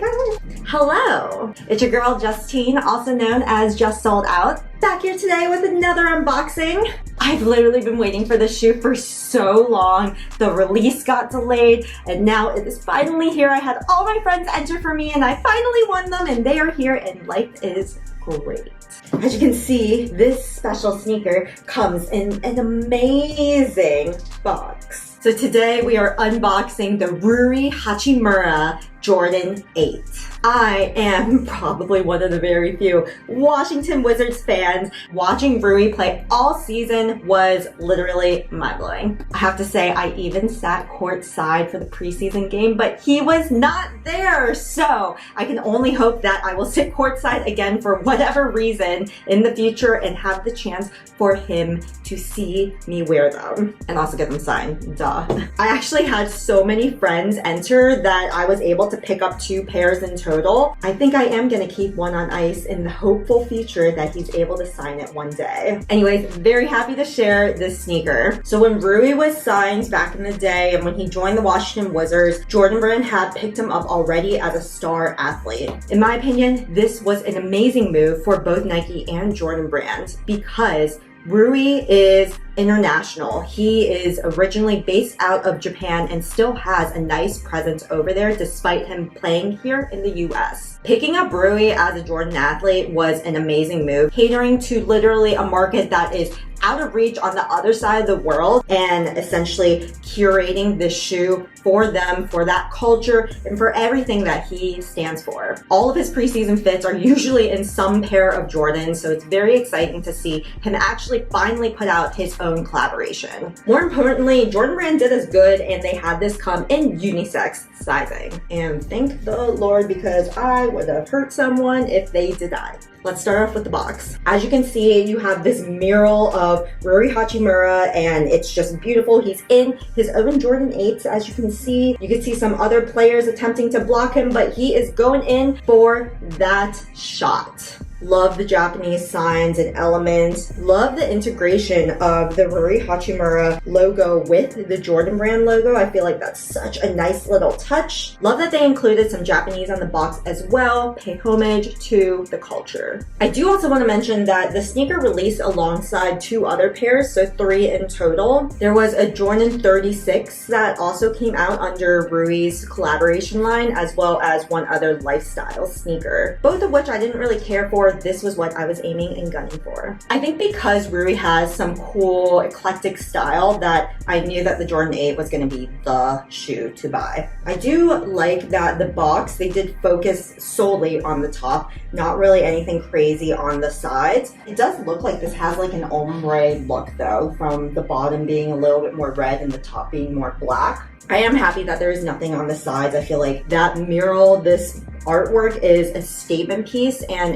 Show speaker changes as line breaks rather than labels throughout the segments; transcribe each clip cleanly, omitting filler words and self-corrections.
Okay. Hello, it's your girl Justine, also known as Just Sold Out, back here today with another unboxing. I've literally been waiting for this shoe for so long. The release got delayed and now it is finally here. I had all my friends enter for me and I finally won them and they are here and life is great. As you can see, this special sneaker comes in an amazing box. So today we are unboxing the Rui Hachimura Jordan 8. I am probably one of the very few Washington Wizards fans. Watching Rui play all season was literally mind-blowing. I have to say, I even sat courtside for the preseason game, but he was not there. So I can only hope that I will sit courtside again for whatever reason in the future and have the chance for him to see me wear them and also get them signed, duh. I actually had so many friends enter that I was able to pick up 2 pairs in total. I think I am gonna keep one on ice in the hopeful future that he's able to sign it one day. Anyways, very happy to share this sneaker. So when Rui was signed back in the day and when he joined the Washington Wizards, Jordan Brand had picked him up already as a star athlete. In my opinion, this was an amazing move for both Nike and Jordan Brand because Rui is international. He is originally based out of Japan and still has a nice presence over there despite him playing here in the US. Picking up Rui as a Jordan athlete was an amazing move, catering to literally a market that is out of reach on the other side of the world and essentially curating this shoe for them, for that culture, and for everything that he stands for. All of his preseason fits are usually in some pair of Jordans, so it's very exciting to see him actually finally put out his own collaboration. More importantly, Jordan Brand did us good and they had this come in unisex sizing. And thank the Lord because I would have hurt someone if they did not. Let's start off with the box. As you can see, you have this mural of Rui Hachimura and it's just beautiful. He's in his own Jordan 8s, as you can see. You can see some other players attempting to block him, but he is going in for that shot. Love the Japanese signs and elements. Love the integration of the Rui Hachimura logo with the Jordan Brand logo. I feel like that's such a nice little touch. Love that they included some Japanese on the box as well. Pay homage to the culture. I do also want to mention that the sneaker released alongside 2 other pairs, so 3 in total. There was a Jordan 36 that also came out under Rui's collaboration line, as well as one other lifestyle sneaker, both of which I didn't really care for. This was what I was aiming and gunning for. I think because Rui has some cool eclectic style that I knew that the Jordan 8 was going to be the shoe to buy. I do like that the box, they did focus solely on the top, not really anything crazy on the sides. It does look like this has like an ombre look though, from the bottom being a little bit more red and the top being more black. I am happy that there is nothing on the sides. I feel like that mural, this artwork is a statement piece and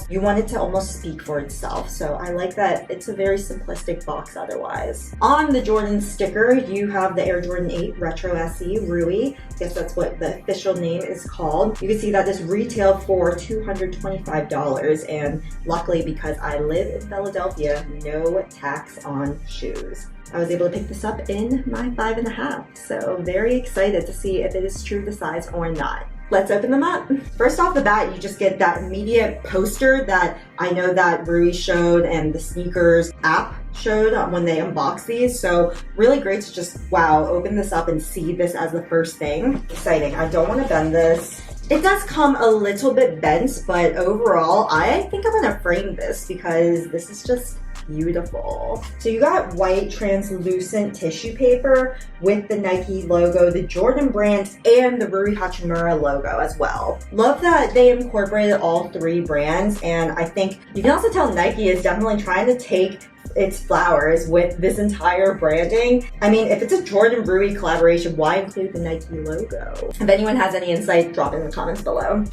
you want it to almost speak for itself. So I like that it's a very simplistic box otherwise. On the Jordan sticker, you have the Air Jordan 8 Retro SE Rui. I guess that's what the official name is called. You can see that this retailed for $225 and luckily because I live in Philadelphia, no tax on shoes. I was able to pick this up in my 5.5, so very excited to see if it is true to size or not. Let's open them up. First off the bat, you just get that immediate poster that I know that Rui showed and the sneakers app showed when they unboxed these. So really great to just, wow, open this up and see this as the first thing. Exciting. I don't want to bend this. It does come a little bit bent, but overall, I think I'm gonna frame this because this is just beautiful. So you got white translucent tissue paper with the Nike logo, the Jordan Brand, and the Rui Hachimura logo as well. Love that they incorporated all 3 brands, and I think you can also tell Nike is definitely trying to take its flowers with this entire branding. I mean, if it's a Jordan Rui collaboration, why include the Nike logo? If anyone has any insight, drop it in the comments below.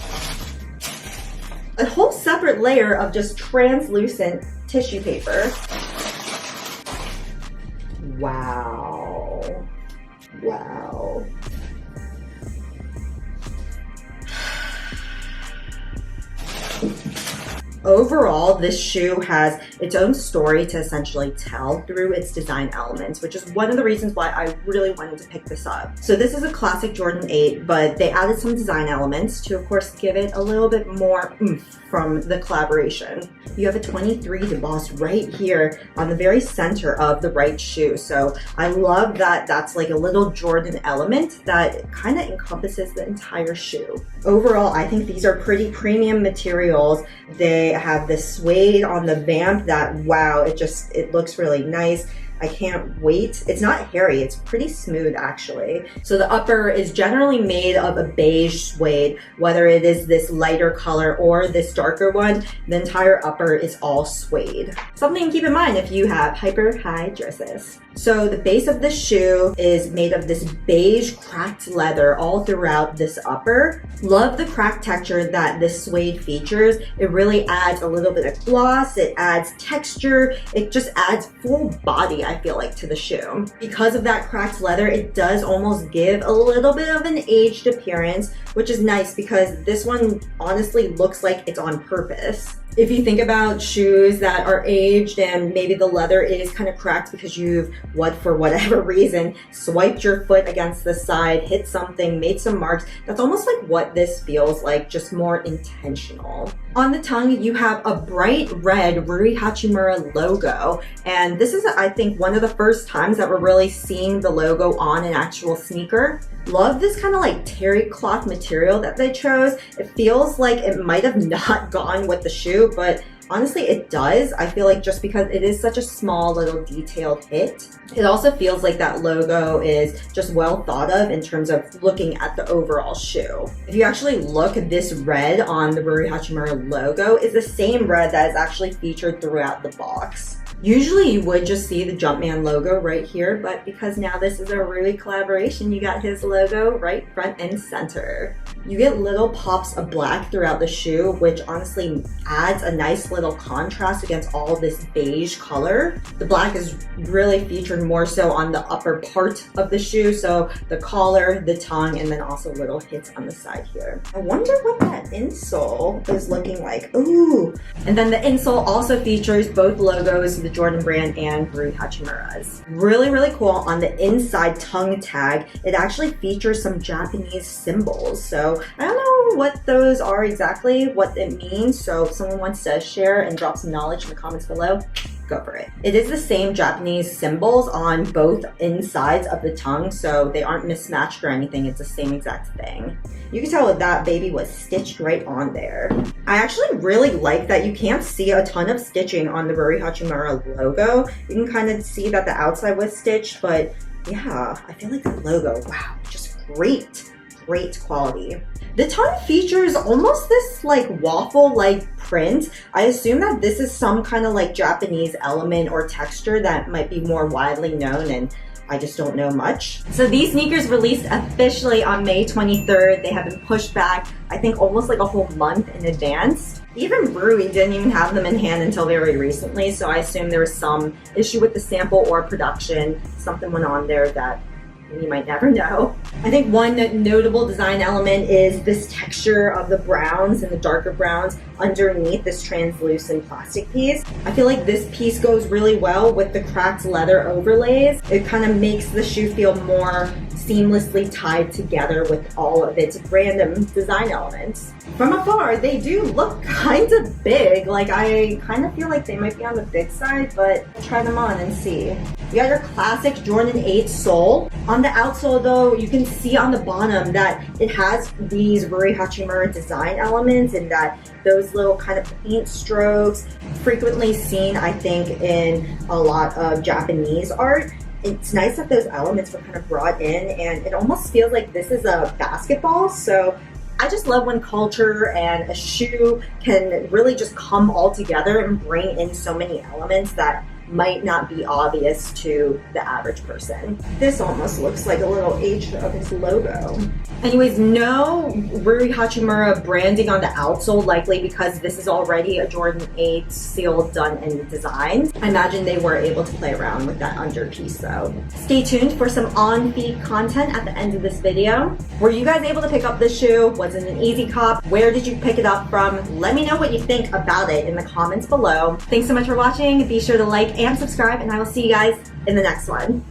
A whole separate layer of just translucent tissue paper. Wow. Wow. Overall, this shoe has its own story to essentially tell through its design elements, which is one of the reasons why I really wanted to pick this up. So this is a classic Jordan 8, but they added some design elements to, of course, give it a little bit more oomph from the collaboration. You have a 23 embossed right here on the very center of the right shoe. So I love that that's like a little Jordan element that kind of encompasses the entire shoe. Overall, I think these are pretty premium materials. They have this suede on the vamp that, wow, it looks really nice. I can't wait. It's not hairy, it's pretty smooth actually. So the upper is generally made of a beige suede, whether it is this lighter color or this darker one, the entire upper is all suede. Something to keep in mind if you have hyper high dresses. So the base of the shoe is made of this beige cracked leather all throughout this upper. Love the cracked texture that this suede features. It really adds a little bit of gloss, it adds texture, it just adds full body, I feel like, to the shoe. Because of that cracked leather, it does almost give a little bit of an aged appearance, which is nice because this one honestly looks like it's on purpose. If you think about shoes that are aged and maybe the leather is kind of cracked because you've, for whatever reason, swiped your foot against the side, hit something, made some marks, that's almost like what this feels like, just more intentional. On the tongue, you have a bright red Rui Hachimura logo, and this is, I think, one of the first times that we're really seeing the logo on an actual sneaker. Love this kind of like terry cloth material that they chose. It feels like it might have not gone with the shoe, but honestly it does. I feel like just because it is such a small little detailed hit. It also feels like that logo is just well thought of in terms of looking at the overall shoe. If you actually look, this red on the Rui Hachimura logo is the same red that is actually featured throughout the box. Usually you would just see the JumpMan logo right here, but because now this is a Rui collaboration, you got his logo right front and center. You get little pops of black throughout the shoe, which honestly adds a nice little contrast against all this beige color. The black is really featured more so on the upper part of the shoe, so the collar, the tongue, and then also little hits on the side here. I wonder what that insole is looking like. Ooh! And then the insole also features both logos, the Jordan brand and Rui Hachimura's. Really, really cool. On the inside tongue tag, it actually features some Japanese symbols. So I don't know what those are exactly, what it means. So if someone wants to share and drop some knowledge in the comments below, go for it. It is the same Japanese symbols on both insides of the tongue, so they aren't mismatched or anything. It's the same exact thing. You can tell that baby was stitched right on there. I actually really like that you can't see a ton of stitching on the Rui Hachimura logo. You can kind of see that the outside was stitched, but yeah, I feel like the logo, wow, just great quality. The tongue features almost this like waffle-like print. I assume that this is some kind of like Japanese element or texture that might be more widely known, and I just don't know much. So these sneakers released officially on May 23rd. They have been pushed back, I think, almost like a whole month in advance. Even Rui didn't even have them in hand until very recently, so I assume there was some issue with the sample or production. Something went on there that you might never know. I think one notable design element is this texture of the browns and the darker browns underneath this translucent plastic piece. I feel like this piece goes really well with the cracked leather overlays. It kind of makes the shoe feel more seamlessly tied together with all of its random design elements. From afar, they do look kind of big. Like, I kind of feel like they might be on the big side, but try them on and see. You got your classic Jordan 8 sole. On the outsole though, you can see on the bottom that it has these Rui Hachimura design elements, and that those little kind of paint strokes, frequently seen, I think, in a lot of Japanese art. It's nice that those elements were kind of brought in, and it almost feels like this is a basketball. So I just love when culture and a shoe can really just come all together and bring in so many elements that might not be obvious to the average person. This almost looks like a little H of his logo. Anyways, no Rui Hachimura branding on the outsole, likely because this is already a Jordan 8 seal done and designed. I imagine they were able to play around with that under piece though. Stay tuned for some on-feet content at the end of this video. Were you guys able to pick up this shoe? Was it an easy cop? Where did you pick it up from? Let me know what you think about it in the comments below. Thanks so much for watching. Be sure to like and subscribe, and I will see you guys in the next one.